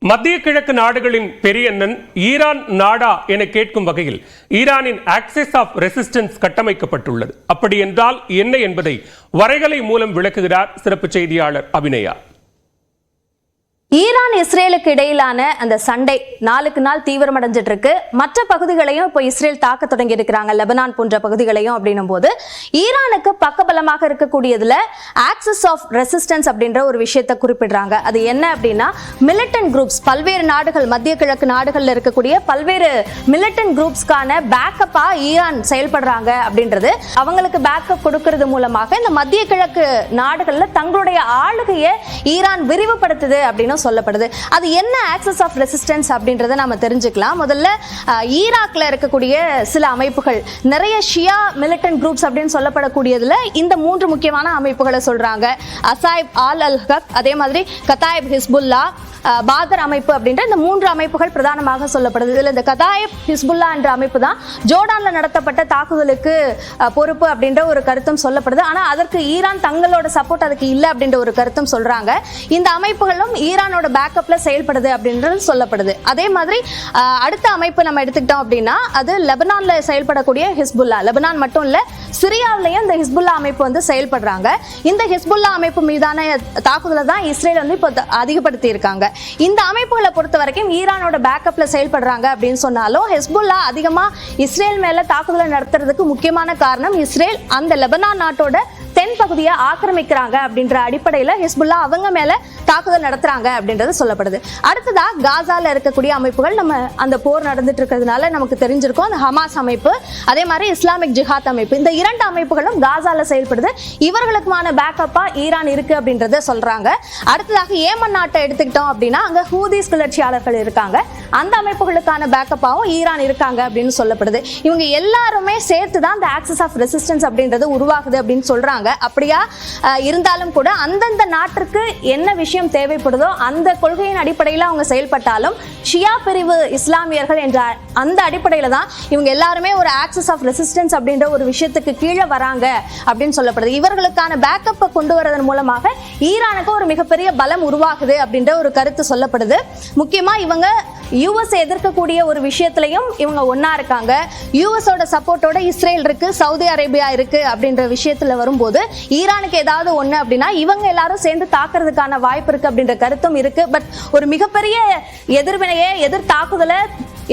மத்திய கிழக்கு நாடுகளின் பெரியண்ணன் ஈரான் நாடா என கேட்கும் வகையில் ஈரானின் ஆக்சிஸ் ஆஃப் ரெசிஸ்டன்ஸ் கட்டமைக்கப்பட்டுள்ளது. அப்படி என்றால் என்ன என்பதை வரைகலை மூலம் விளக்குகிறார் சிறப்பு செய்தியாளர் அபிநயா. ஈரான் இஸ்ரேலுக்கு இடையிலான அந்த சண்டை நாளுக்கு நாள் தீவிரமடைஞ்சிட்டு இருக்கு. மற்ற பகுதிகளையும் இப்போ இஸ்ரேல் தாக்க தொடங்கி இருக்கிறாங்க, லெபனான் போன்ற பகுதிகளையும். அப்படின்னும் போது ஈரானுக்கு பக்கபலமாக இருக்கக்கூடியதுல ஆக்சிஸ் ஆஃப் ரெசிஸ்டன்ஸ் அப்படின்ற ஒரு விஷயத்தை குறிப்பிடுறாங்க. அது என்ன அப்படின்னா, மிலிட்டன்ட் குரூப்ஸ், பல்வேறு நாடுகள், மத்திய கிழக்கு நாடுகள்ல இருக்கக்கூடிய பல்வேறு மிலிட்டன்ட் குரூப்ஸ்க்கான பேக்கப்பா ஈரான் செயல்படுறாங்க அப்படின்றது. அவங்களுக்கு பேக்கப் கொடுக்கறது மூலமாக இந்த மத்திய கிழக்கு நாடுகள்ல தங்களுடைய ஆளுகையை ஈரான் விரிவுபடுத்துது அப்படின்னு சொல்லப்படுது. அது என்ன ஆக்சிஸ் ஆஃப் ரெசிஸ்டன்ஸ் அப்படின்றத நாம தெரிஞ்சுக்கலாம். முதல்ல ஈராக்ல இருக்கக்கூடிய சில அமைப்புகள், நிறைய ஷியா மிலிட்டன்ட் குரூப்ஸ் அப்படின்னு சொல்லப்படக்கூடியதுல இந்த மூன்று முக்கியமான அமைப்புகளை சொல்றாங்க. அசாயிப் ஆல் அல் ஹக், அதே மாதிரி கதாயிப் ஹிஸ்புல்லா, பாதர் அமைப்பு அப்படின்ற இந்த மூன்று அமைப்புகள் பிரதானமாக சொல்லப்படுது. இதுல இந்த கதாயிப் ஹிஸ்புல்லா என்ற அமைப்பு தான் ஜோர்டான்ல நடத்தப்பட்ட தாக்குதலுக்கு பொறுப்பு அப்படின்ற ஒரு கருத்தும் சொல்லப்படுது. ஆனா அதற்கு ஈரான் தங்களோட சப்போர்ட் அதுக்கு இல்லை அப்படின்ற ஒரு கருத்தும் சொல்றாங்க. இந்த அமைப்புகளும் ஈரானோட பேக்கப்ல செயல்படுது அப்படின்றது சொல்லப்படுது. அதே மாதிரி அடுத்த அமைப்பு நம்ம எடுத்துக்கிட்டோம் அப்படின்னா அது லெபனான்ல செயல்படக்கூடிய ஹிஸ்புல்லா. லெபனான் மட்டும் இல்ல, சிரியாவிலையும் இந்த ஹிஸ்புல்லா அமைப்பு வந்து செயல்படுறாங்க. இந்த ஹிஸ்புல்லா அமைப்பு மீதான தாக்குதலை தான் இஸ்ரேல் வந்து இப்போ அதிகப்படுத்தி இருக்காங்க. இந்த அமைப்புகளை பொறுத்த வரைக்கும் ஈரானோட பேக்கப்ல செயல்படுறாங்க அப்படின்னு சொன்னாலும் ஹிஸ்புல்லா அதிகமா இஸ்ரேல் மேல தாக்குதலை நடத்துறதுக்கு முக்கியமான காரணம் இஸ்ரேல் அந்த லெபனான் நாட்டோட தென் பகுதியை ஆக்கிரமிக்கிறாங்க அப்படின்ற அடிப்படையில ஹிஸ்புல்லா அவங்க மேல தாக்குதல் நடத்துறாங்க அப்படின்றது சொல்லப்படுது. அடுத்ததா காசால இருக்கக்கூடிய அமைப்புகள், நம்ம அந்த போர் நடந்துட்டு இருக்கிறதுனால நமக்கு தெரிஞ்சிருக்கும், அந்த ஹமாஸ் அமைப்பு, அதே மாதிரி இஸ்லாமிக் ஜிஹாத் அமைப்பு, இந்த இரண்டு அமைப்புகளும் காசால செயல்படுது. இவர்களுக்குமான பேக்கப்பா ஈரான் இருக்கு அப்படின்றத சொல்றாங்க. அடுத்ததாக ஏமன் நாட்டை எடுத்துக்கிட்டோம் அப்படின்னா அங்க ஹூதிஸ் கிளர்ச்சியாளர்கள் இருக்காங்க. அந்த அமைப்புகளுக்கான பேக்கப்பாவும் ஈரான் இருக்காங்க அப்படின்னு சொல்லப்படுது. இவங்க எல்லாருமே சேர்த்து தான் இந்த ஆக்சிஸ் ஆஃப் ரெசிஸ்டன்ஸ் அப்படின்றது உருவாகுது அப்படின்னு சொல்றாங்க. அப்படியா இருந்தாலும் கூட அந்தந்த நாட்டிற்கு என்ன விஷயம் தேவைப்படுதோ அந்த கொள்கையின் அடிப்படையில் அவங்க செயல்பட்டாலும் ஷியா பிரிவு இஸ்லாமியர்கள் என்ற அந்த அடிப்படையில தான் இவங்க எல்லாருமே ஒரு ஆக்சிஸ் ஆஃப் ரெசிஸ்டன்ஸ் அப்படின்ற ஒரு விஷயத்துக்கு கீழே வராங்க அப்படின்னு சொல்லப்படுது. இவர்களுக்கான பேக்கப்பை கொண்டு வரதன் மூலமாக ஈரானுக்கு ஒரு மிகப்பெரிய பலம் உருவாகுது அப்படின்ற ஒரு கருத்து சொல்லப்படுது. முக்கியமா இவங்க யூஎஸ் எதிர்க்கக்கூடிய ஒரு விஷயத்திலையும் இவங்க ஒன்னா இருக்காங்க. யூஎஸோட சப்போர்ட்டோட இஸ்ரேல் இருக்கு, சவுதி அரேபியா இருக்கு அப்படின்ற விஷயத்துல வரும்போது ஈரானுக்கு ஏதாவது ஒண்ணு அப்படின்னா இவங்க எல்லாரும் சேர்ந்து தாக்குறதுக்கான வாய்ப்பு இருக்கு அப்படின்ற கருத்தும் இருக்கு. பட் ஒரு மிகப்பெரிய எதிர்வினையை, எதிர் தாக்குதலை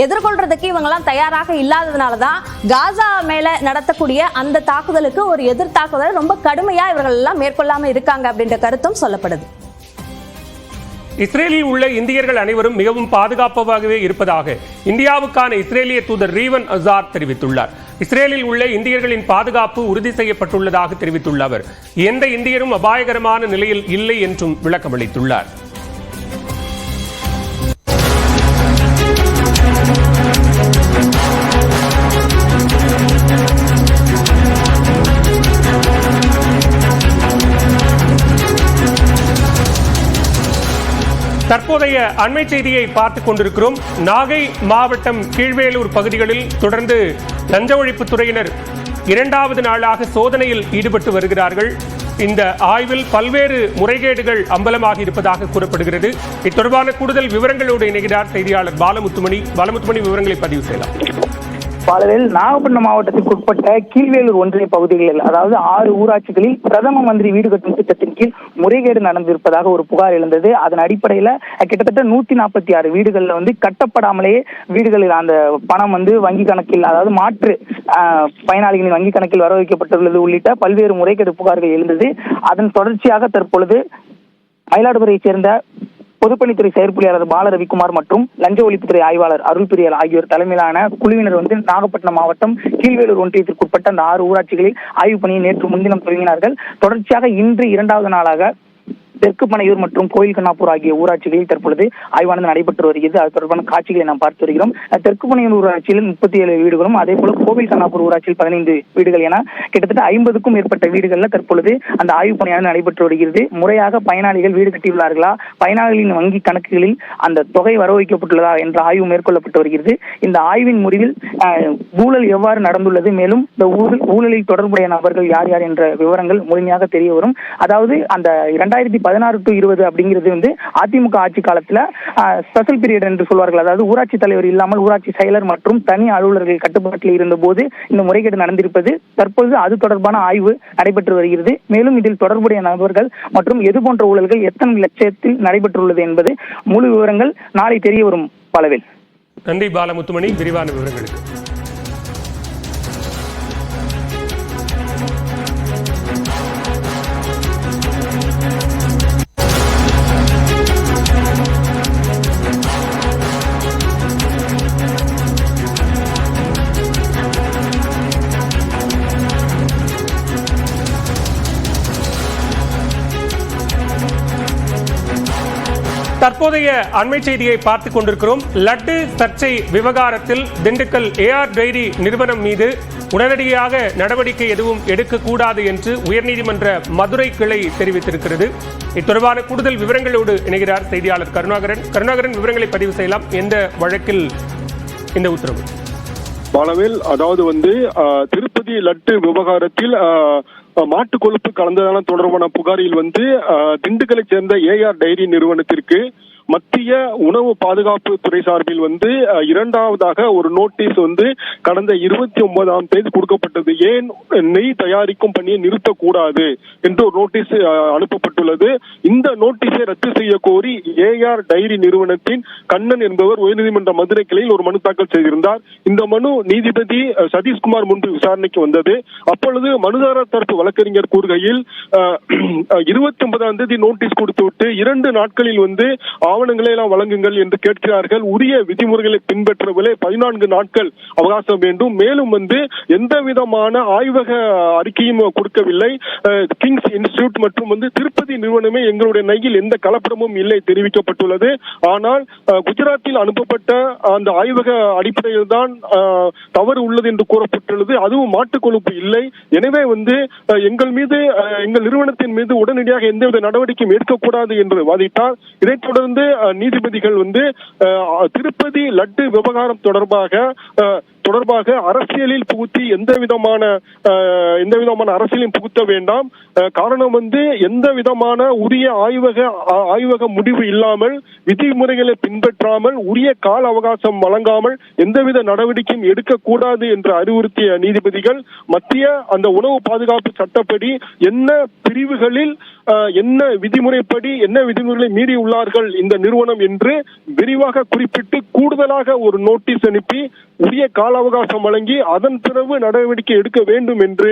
எதிர்கொள்றதுக்கு இவங்கெல்லாம் தயாராக இல்லாததுனாலதான் காசா மேல நடத்தக்கூடிய அந்த தாக்குதலுக்கு ஒரு எதிர் தாக்குதல் ரொம்ப கடுமையா இவர்கள் எல்லாம் மேற்கொள்ளாம இருக்காங்க அப்படின்ற கருத்தும் சொல்லப்படுது. இஸ்ரேலில் உள்ள இந்தியர்கள் அனைவரும் மிகவும் பாதுகாப்பாகவே இருப்பதாக இந்தியாவுக்கான இஸ்ரேலிய தூதர் ரீவன் அசார் தெரிவித்துள்ளார். இஸ்ரேலில் உள்ள இந்தியர்களின் பாதுகாப்பு உறுதி செய்யப்பட்டுள்ளதாக தெரிவித்துள்ள அவர் எந்த இந்தியரும் அபாயகரமான நிலையில் இல்லை என்றும் விளக்கமளித்துள்ளார். தற்போதைய அண்மை செய்தியை பார்த்துக் கொண்டிருக்கிறோம். நாகை மாவட்டம் கீழ்வேலூர் பகுதிகளில் தொடர்ந்து லஞ்ச ஒழிப்புத் துறையினர் 2வது நாளாக சோதனையில் ஈடுபட்டு வருகிறார்கள். இந்த ஆய்வில் பல்வேறு முறைகேடுகள் அம்பலமாக இருப்பதாக கூறப்படுகிறது. இத்தொடர்பான கூடுதல் விவரங்களோடு இணைகிறார் செய்தியாளர் பாலமுத்துமணி. விவரங்களை பதிவு செய்யலாம். பாலவேல், நாகப்பட்டினம் மாவட்டத்திற்கு உட்பட்ட கீழ்வேலூர் ஒன்றிய பகுதிகளில், அதாவது 6 ஊராட்சிகளில் பிரதம மந்திரி வீடு கட்டும் திட்டத்தின் கீழ் முறைகேடு நடந்திருப்பதாக ஒரு புகார் எழுந்தது. அதன் அடிப்படையில கிட்டத்தட்ட 146 வீடுகள்ல கட்டப்படாமலேயே வீடுகளில் அந்த பணம் வங்கி கணக்கில், அதாவது மாற்று பயனாளிகளின் வங்கி கணக்கில் வர வைக்கப்பட்டுள்ளது உள்ளிட்ட பல்வேறு முறைகேடு புகார்கள் எழுந்தது. அதன் தொடர்ச்சியாக தற்பொழுது மயிலாடுதுறையைச் சேர்ந்த பொதுப்பணித்துறை செயற்பொறியாளர் பால ரவிக்குமார் மற்றும் லஞ்ச ஒழிப்புத்துறை ஆய்வாளர் அருள்பிரியல் ஆகியோர் தலைமையிலான குழுவினர் நாகப்பட்டினம் மாவட்டம் கீழ்வேலூர் ஒன்றியத்திற்கு உட்பட்ட அந்த 6 ஊராட்சிகளில் ஆய்வு பணியை நேற்று முன்தினம் தொடங்கினார்கள். தொடர்ச்சியாக இன்று 2வது நாளாக தெற்கு பனையூர் மற்றும் கோயில் கண்ணாப்பூர் ஆகிய ஊராட்சிகளில் தற்பொழுது ஆய்வானது நடைபெற்று வருகிறது. அது தொடர்பான காட்சிகளை நாம் பார்த்து வருகிறோம். தெற்கு பனையூர் ஊராட்சியில் 37 வீடுகளும், அதே போல கோவில் கண்ணாப்பூர் ஊராட்சியில் 15 வீடுகள் என கிட்டத்தட்ட 50க்கும் மேற்பட்ட வீடுகள்ல தற்பொழுது அந்த ஆய்வு பணியானது நடைபெற்று வருகிறது. முறையாக பயனாளிகள் வீடு கட்டியுள்ளார்களா, பயனாளிகளின் வங்கி கணக்குகளில் அந்த தொகை வர வைக்கப்பட்டுள்ளதா என்ற ஆய்வு மேற்கொள்ளப்பட்டு வருகிறது. இந்த ஆய்வின் முடிவில் ஊழல் எவ்வாறு நடந்துள்ளது, மேலும் இந்த ஊழலில் தொடர்புடைய நபர்கள் யார் யார் என்ற விவரங்கள் முழுமையாக தெரிய வரும். அதாவது அந்த 2010 16 to 20 அப்படிங்கிறது வந்து அதிமுக ஆட்சி காலத்துல ஸ்பெஷல் பீரியட் என்று சொல்வார்கள். அதாவது ஊராட்சி தலைவர் இல்லாமல் ஊராட்சி செயலர் மற்றும் தனி அலுவலர்கள் கட்டுப்பாட்டில் இருந்த போது இந்த முறைகேடு நடந்திருப்பது. தற்போது அது தொடர்பான ஆய்வு நடைபெற்று வருகிறது. மேலும் இதில் தொடர்புடைய நபர்கள் மற்றும் எது போன்ற ஊழல்கள் எத்தனை லட்சத்தில் நடைபெற்றுள்ளது என்பது முழு விவரங்கள் நாளை தெரிய வரும். பலவேல். நன்றி பாலமுத்துமணி, விரிவான விவரங்களுக்கு. தற்போதைய அண்மை செய்தியை பார்த்துக் கொண்டிருக்கிறோம். லட்டு சர்ச்சை விவகாரத்தில் திண்டுக்கல் ஏஆர் டைரி நிறுவனம் மீது உடனடியாக நடவடிக்கை எதுவும் எடுக்கக்கூடாது என்று உயர்நீதிமன்ற மதுரை கிளை தெரிவித்திருக்கிறது. இத்தொடர்பான கூடுதல் விவரங்களோடு இணைகிறார் செய்தியாளர் கருணாகரன். கருணாகரன், விவரங்களை பதிவு செய்யலாம். எந்த வழக்கில் இந்த உத்தரவு? பாலவேல், அதாவது திருப்பதி லட்டு விவகாரத்தில் மாட்டு கொழுப்பு கலந்ததான தொடர்பான புகாரில் திண்டுக்கலை சேர்ந்த ஏஆர் டைரி நிறுவனத்திற்கு மத்திய உணவு பாதுகாப்பு துறை சார்பில் இரண்டாவதாக ஒரு நோட்டீஸ் கடந்த 29ஆம் தேதி கொடுக்கப்பட்டது. ஏன் நெய் தயாரிக்கும் பணியை நிறுத்தக்கூடாது என்று ஒரு நோட்டீஸ் அனுப்பப்பட்டுள்ளது. இந்த நோட்டீஸை ரத்து செய்ய கோரி ஏஆர் டைரி நிறுவனத்தின் கண்ணன் என்பவர் உயர்நீதிமன்ற மதுரை கிளையில் ஒரு மனு தாக்கல் செய்திருந்தார். இந்த மனு நீதிபதி சதீஷ்குமார் முன்பு விசாரணைக்கு வந்தது. அப்பொழுது மனுதாரர் தரப்பு வழக்கறிஞர் கூறுகையில் 29ஆம் தேதி நோட்டீஸ் கொடுத்துவிட்டு 2 நாட்களில் ஆவணங்களை எல்லாம் வழங்குங்கள் என்று கேட்கிறார்கள். உரிய விதிமுறைகளை பின்பற்றவில்லை. 14 நாட்கள் அவகாசம் வேண்டும். மேலும் எந்த விதமான ஆய்வக அறிக்கையும் கொடுக்கவில்லை. கிங்ஸ் இன்ஸ்டிடியூட் மற்றும் திருப்பதி நிறுவனமே எங்களுடைய நெய்யில் எந்த கலப்படமும் இல்லை தெரிவிக்கப்பட்டுள்ளது. ஆனால் குஜராத்தில் அனுப்பப்பட்ட அந்த ஆய்வக அடிப்படையில் தான் தவறு உள்ளது என்று கூறப்பட்டுள்ளது. அதுவும் மாட்டுக் கொழுப்பு இல்லை. எனவே எங்கள் மீது, எங்கள் நிறுவனத்தின் மீது உடனடியாக எந்தவித நடவடிக்கையும் எடுக்கக்கூடாது என்று வாதிட்டார். இதைத் தொடர்ந்து நீதிபதிகள் திருப்பதி லட்டு விவகாரம் தொடர்பாக அரசியலில் புகுத்தி எந்த விதமான அரசியலையும் புகுத்த வேண்டாம். காரணம் எந்த விதமான உரிய ஆய்வக முடிவு இல்லாமல், விதிமுறைகளை பின்பற்றாமல், உரிய கால அவகாசம் வழங்காமல் எந்தவித நடவடிக்கையும் எடுக்கக்கூடாது என்று அறிவுறுத்திய நீதிபதிகள் மத்திய அந்த உணவு பாதுகாப்பு சட்டப்படி என்ன பிரிவுகளில் என்ன விதிமுறைப்படி என்ன விதிமுறைகளை மீறி உள்ளார்கள் இந்த நிறுவனம் என்று விரிவாக குறிப்பிட்டு கூடுதலாக ஒரு நோட்டீஸ் அனுப்பி உரிய கால அவகாசம் வழங்கி அதன் பிறகு நடவடிக்கை எடுக்க வேண்டும் என்று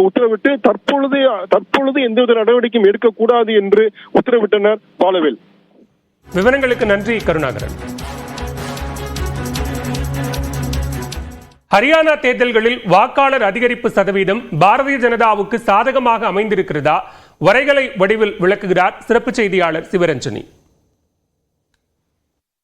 உத்தரவிட்டு தற்பொழுது எந்தவித நடவடிக்கையும் எடுக்கக்கூடாது என்று உத்தரவிட்டனர். பாலவேல், விவரங்களுக்கு நன்றி கருணாகரன். ஹரியானா தேர்தல்களில் வாக்காளர் அதிகரிப்பு சதவீதம் பாரதிய ஜனதாவுக்கு சாதகமாக அமைந்திருக்கிறதா? வரைகலை வடிவில் விளக்குகிறார் சிறப்பு செய்தியாளர் சிவரஞ்சனி.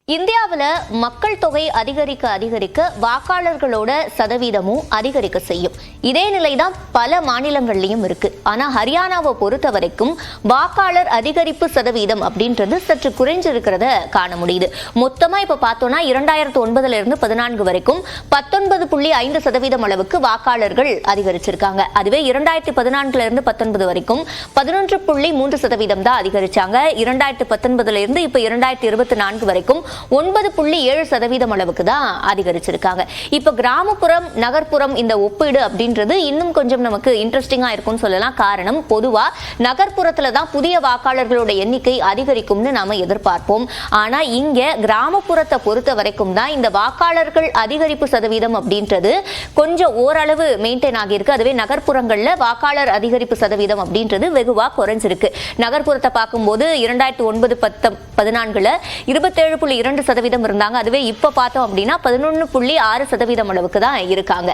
இந்தியாவில் மக்கள் தொகை அதிகரிக்க வாக்காளர்களோட சதவீதமும் அதிகரிக்க செய்யும். இதே நிலைதான் பல மாநிலங்கள்லயும் இருக்கு. ஆனா ஹரியானாவை பொறுத்த வரைக்கும் வாக்காளர் அதிகரிப்பு சதவீதம் அப்படின்றது சற்று குறைஞ்சிருக்கிறத காண முடியுது. மொத்தமா இப்ப பார்த்தோம்னா 2009 இருந்து 14 வரைக்கும் 19.5% அளவுக்கு வாக்காளர்கள் அதிகரிச்சிருக்காங்க. அதுவே 2014 இருந்து 19 வரைக்கும் 11.3% தான் அதிகரிச்சாங்க. 2019 இருந்து இப்ப 2024 வரைக்கும் 9.7% அளவுக்கு தான் அதிகரிச்சிருக்காங்க. இப்ப கிராமப்புறம் நகர்ப்புறம் இந்த ஒப்பீடு அப்படின்றது இன்னும் கொஞ்சம் நமக்கு இன்ட்ரெஸ்டிங்கா இருக்கும்னு சொல்லலாம். காரணம், பொதுவா நகர்ப்புறத்துல தான் புதிய வாக்காளர்களோட எண்ணிக்கை அதிகரிக்கும்னு நாம எதிர்பார்ப்போம். ஆனா இங்க கிராமப்புறத்தை பொறுத்த வரைக்கும் தான் இந்த வாக்காளர்கள் அதிகரிப்பு சதவீதம் அப்படின்றது கொஞ்சம் ஓரளவு மெயின்டைன் ஆகியிருக்கு. அதுவே நகர்ப்புறங்கள்ல வாக்காளர் அதிகரிப்பு சதவீதம் அப்படின்றது வெகுவா குறைஞ்சிருக்கு. நகர்ப்புறத்தை பார்க்கும்போது 2009-14 27.2% இருந்தாங்க. அதுவே இப்ப பார்த்தோம் அப்படின்னா 11.6% அளவுக்கு தான் இருக்காங்க.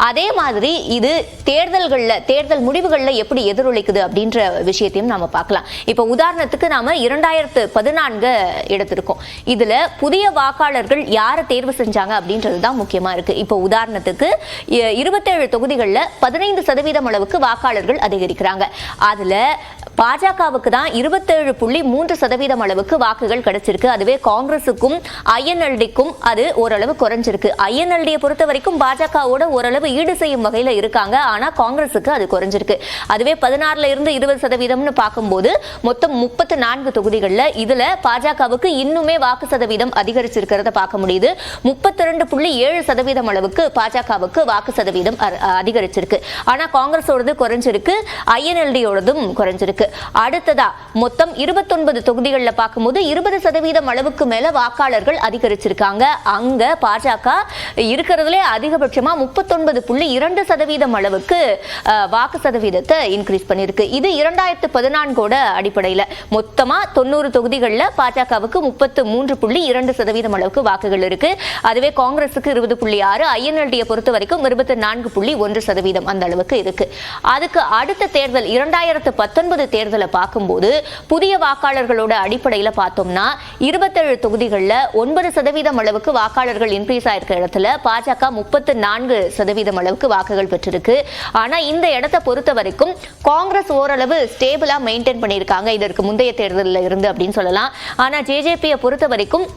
அதே மாதிரி இது தேர்தல் முடிவுகள்ல எப்படி எதிரொலிக்குது அப்படின்ற விஷயத்தையும் நாம பார்க்கலாம். இப்ப உதாரணத்துக்கு நாம 2014 எடுத்திருக்கோம். இதுல புதிய வாக்காளர்கள் யாரை தேர்வு செஞ்சாங்க அப்படின்றது தான் முக்கியமா இருக்கு. இப்ப உதாரணத்துக்கு 27 தொகுதிகளில் 15% அளவுக்கு வாக்காளர்கள் அதிகரிக்கிறாங்க. அதுல பாஜகவுக்கு தான் 27.3% அளவுக்கு வாக்குகள் கிடைச்சிருக்கு. அதுவே காங்கிரஸுக்கு காங்கிரசுக்கும் ஐஎன்எல்டிக்கும் அது ஓரளவு குறைஞ்சிருக்கு. ஐஎன்எல்டியை பொறுத்த வரைக்கும் பாஜகவோட ஓரளவு ஈடு செய்யும் வகையில இருக்காங்க. ஆனா காங்கிரசுக்கு அது குறைஞ்சிருக்கு. அதுவே 16ல இருந்து 20% பார்க்கும்போது மொத்தம் 34 தொகுதிகள்ல இதுல பாஜகவுக்கு இன்னுமே வாக்கு சதவீதம் அதிகரிச்சிருக்கிறத பார்க்க முடியுது. 32.7% அளவுக்கு பாஜகவுக்கு வாக்கு சதவீதம் அதிகரிச்சிருக்கு. ஆனா காங்கிரஸோடது குறைஞ்சிருக்கு, ஐஎன்எல்டியோடதும் குறைஞ்சிருக்கு. அடுத்ததா மொத்தம் 29 தொகுதிகள்ல பார்க்கும்போது 20% அளவுக்கு மேல வாக்காளர்கள் அதிகரிச்சிருக்காங்க. அங்க பாஜக இருக்கிறதுலே அதிகபட்சமா 39.2% அளவுக்கு வாக்கு சதவீதத்தை இன்க்ரீஸ் பண்ணிருக்கு. இது 2014 அடிப்படையில் மொத்தமா 90 தொகுதிகள்ல பாஜகவுக்கு 33.2% அளவுக்கு வாக்குகள் இருக்கு. அதுவே காங்கிரசுக்கு 20.6, ஐஎன்எல்டியை பொறுத்த வரைக்கும் 24.1% அந்த அளவுக்கு இருக்கு. அதுக்கு அடுத்த தேர்தல் 2019 தேர்தலை பார்க்கும்போது புதிய வாக்காளர்களோட அடிப்படையில் பார்த்தோம்னா 27 தொகுதிகள்ல 9% அளவுக்கு வாக்காளர்கள் இன்க்ரீஸ் ஆயிருக்க இடத்துல பாஜக 34% அளவுக்கு வாக்குகள் பெற்றிருக்கு. ஆனா இந்த இடத்தை பொறுத்த வரைக்கும் காங்கிரஸ் ஓரளவு ஸ்டேபிளா மெயின்டைன் பண்ணியிருக்காங்க இதற்கு முந்தைய தேர்தலில் இருந்து அப்படின்னு சொல்லலாம். ஆனா ஜேஜேபியை பொறுத்த வரைக்கும்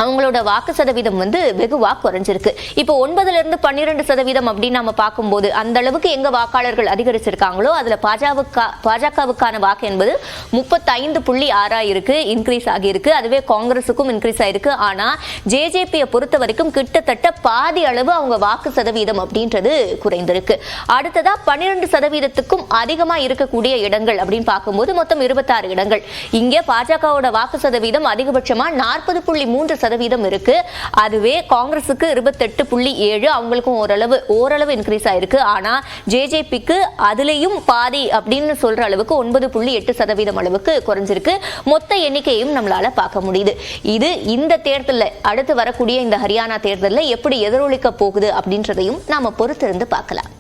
அவங்களோட வாக்கு சதவீதம் வெகுவா குறைஞ்சிருக்கு. இப்போ 9ல இருந்து 12% அப்படின்னு நம்ம பார்க்கும்போது அந்த அளவுக்கு எங்க வாக்காளர்கள் அதிகரிச்சிருக்காங்களோ அதுல பாஜகவுக்கான வாக்கு என்பது 35.6 இருக்கு, இன்க்ரீஸ் ஆகியிருக்கு. அதுவே காங்கிரஸுக்கும் இன்க்ரீஸ் ஆயிருக்கு. ஆனா ஜேஜேபியை பொறுத்த வரைக்கும் கிட்டத்தட்ட பாதி அளவு அவங்க வாக்கு சதவீதம் அப்படின்றது குறைந்திருக்கு. அடுத்ததா 12%க்கும் அதிகமா இருக்கக்கூடிய இடங்கள் அப்படின்னு பார்க்கும்போது மொத்தம் 26 இடங்கள். இங்கே பாஜகவோட வாக்கு சதவீதம் அதிகபட்சமா 40.3% இருக்கு. அதுவே காங்கிரசுக்கு 28.7, அவங்களுக்கும் ஓரளவு இன்க்ரீஸ் ஆயிருக்கு. ஆனா ஜேஜேபிக்கு அதுலயும் பாதி அப்படின்னு சொல்ற அளவுக்கு 9.8% அளவுக்கு குறைஞ்சிருக்கு. மொத்த எண்ணிக்கையும் நம்மளால பார்க்க முடியுது. இது இந்த தேர்தலில் அடுத்து வரக்கூடிய இந்த ஹரியானா தேர்தலில் எப்படி எதிரொலிக்க போகுது அப்படின்றதையும் நாம பொறுத்திருந்து பார்க்கலாம்.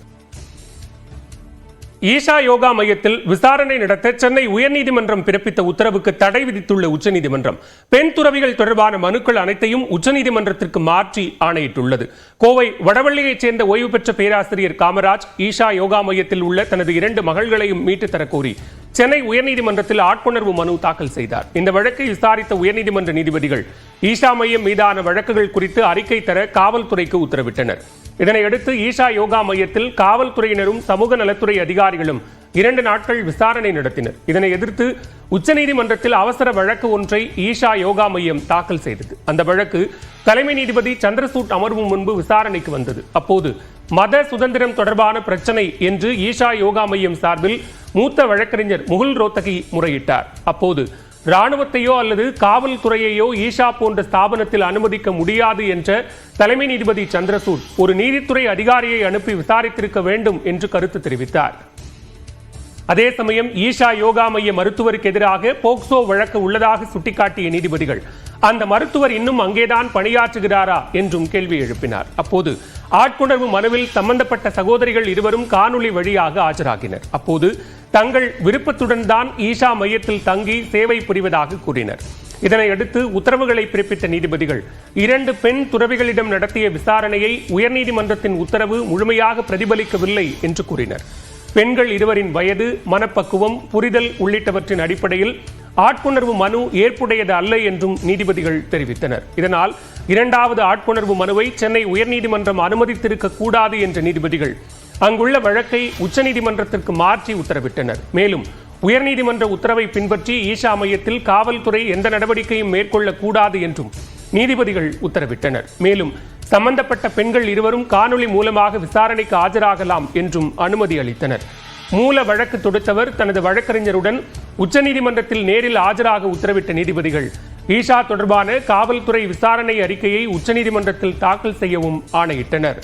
ஈஷா யோகா மையத்தில் விசாரணை நடத்த சென்னை உயர்நீதிமன்றம் பிறப்பித்த உத்தரவுக்கு தடை விதித்துள்ள உச்சநீதிமன்றம் பெண் துறவிகள் தொடர்பான மனுக்கள் அனைத்தையும் உச்சநீதிமன்றத்திற்கு மாற்றி ஆணையிட்டுள்ளது. கோவை வடவள்ளியைச் சேர்ந்த ஓய்வு பெற்ற பேராசிரியர் காமராஜ் ஈஷா யோகா மையத்தில் உள்ள தனது 2 மகள்களையும் மீட்டு தரக்கோரி சென்னை உயர்நீதிமன்றத்தில் ஆட்கொணர்வு மனு தாக்கல் செய்தார். இந்த வழக்கை விசாரித்த உயர்நீதிமன்ற நீதிபதிகள் ஈஷா மையம் மீதான வழக்குகள் குறித்து அறிக்கை தர காவல்துறைக்கு உத்தரவிட்டனர். இதனையடுத்து ஈஷா யோகா மையத்தில் காவல்துறையினரும் சமூக நலத்துறை அதிகாரிகளும் 2 நாட்கள் விசாரணை நடத்தினர். இதனை எதிர்த்து உச்சநீதிமன்றத்தில் அவசர வழக்கு ஒன்றை ஈஷா யோகா மையம் தாக்கல் செய்தது. அந்த வழக்கு தலைமை நீதிபதி சந்திரசூட் அமர்வு முன்பு விசாரணைக்கு வந்தது. அப்போது மத சுதந்திரம் தொடர்பான பிரச்சனை என்று ஈஷா யோகா மையம் சார்பில் மூத்த வழக்கறிஞர் முகுல் ரோத்தகி முறையிட்டார். அப்போது ராணுவத்தையோ அல்லது காவல்துறையையோ ஈஷா போன்ற ஸ்தாபனத்தில் அனுமதிக்க முடியாது என்ற தலைமை நீதிபதி சந்திரசூட் ஒரு நீதித்துறை அதிகாரியை அனுப்பி விசாரித்திருக்க வேண்டும் என்று கருத்து தெரிவித்தார். அதே சமயம் ஈஷா யோகா மைய மருத்துவருக்கு எதிராக போக்சோ வழக்கு உள்ளதாக சுட்டிக்காட்டிய நீதிபதிகள் அந்த மருத்துவர் இன்னும் அங்கேதான் பணியாற்றுகிறாரா என்றும் கேள்வி எழுப்பினார். அப்போது ஆட்கொணர்வு மனுவில் சம்பந்தப்பட்ட சகோதரிகள் இருவரும் காணொலி வழியாக ஆஜராகினர். அப்போது தங்கள் விருப்பத்துடன் தான் ஈஷா மையத்தில் தங்கி சேவை புரிவதாக கூறினர். இதனையடுத்து உத்தரவுகளை பிறப்பித்த நீதிபதிகள் 2 பெண் துறவிகளிடம் நடத்திய விசாரணையை உயர்நீதிமன்றத்தின் உத்தரவு முழுமையாக பிரதிபலிக்கவில்லை என்று கூறினர். பெண்கள் இருவரின் வயது, மனப்பக்குவம், புரிதல் உள்ளிட்டவற்றின் அடிப்படையில் ஆட்கொணர்வு மனு ஏற்புடையது அல்ல என்றும் நீதிபதிகள் தெரிவித்தனர். இதனால் 2வது ஆட்கொணர்வு மனுவை சென்னை உயர்நீதிமன்றம் அனுமதித்திருக்க கூடாது என்ற நீதிபதிகள் அங்குள்ள வழக்கை உச்சநீதிமன்றத்திற்கு மாற்றி உத்தரவிட்டனர். மேலும் உயர்நீதிமன்ற உத்தரவை பின்பற்றி ஈஷா மையத்தில் காவல்துறை எந்த நடவடிக்கையும் மேற்கொள்ளக்கூடாது என்றும் நீதிபதிகள் உத்தரவிட்டனர். மேலும் சம்பந்தப்பட்ட பெண்கள் இருவரும் காணொலி மூலமாக விசாரணைக்கு ஆஜராகலாம் என்றும் அனுமதி அளித்தனர். மூல வழக்கு தொடுத்தவர் தனது வழக்கறிஞருடன் உச்சநீதிமன்றத்தில் நேரில் ஆஜராக உத்தரவிட்ட நீதிபதிகள் ஈஷா தொடர்பான காவல்துறை விசாரணை அறிக்கையை உச்சநீதிமன்றத்தில் தாக்கல் செய்யவும் ஆணையிட்டனர்.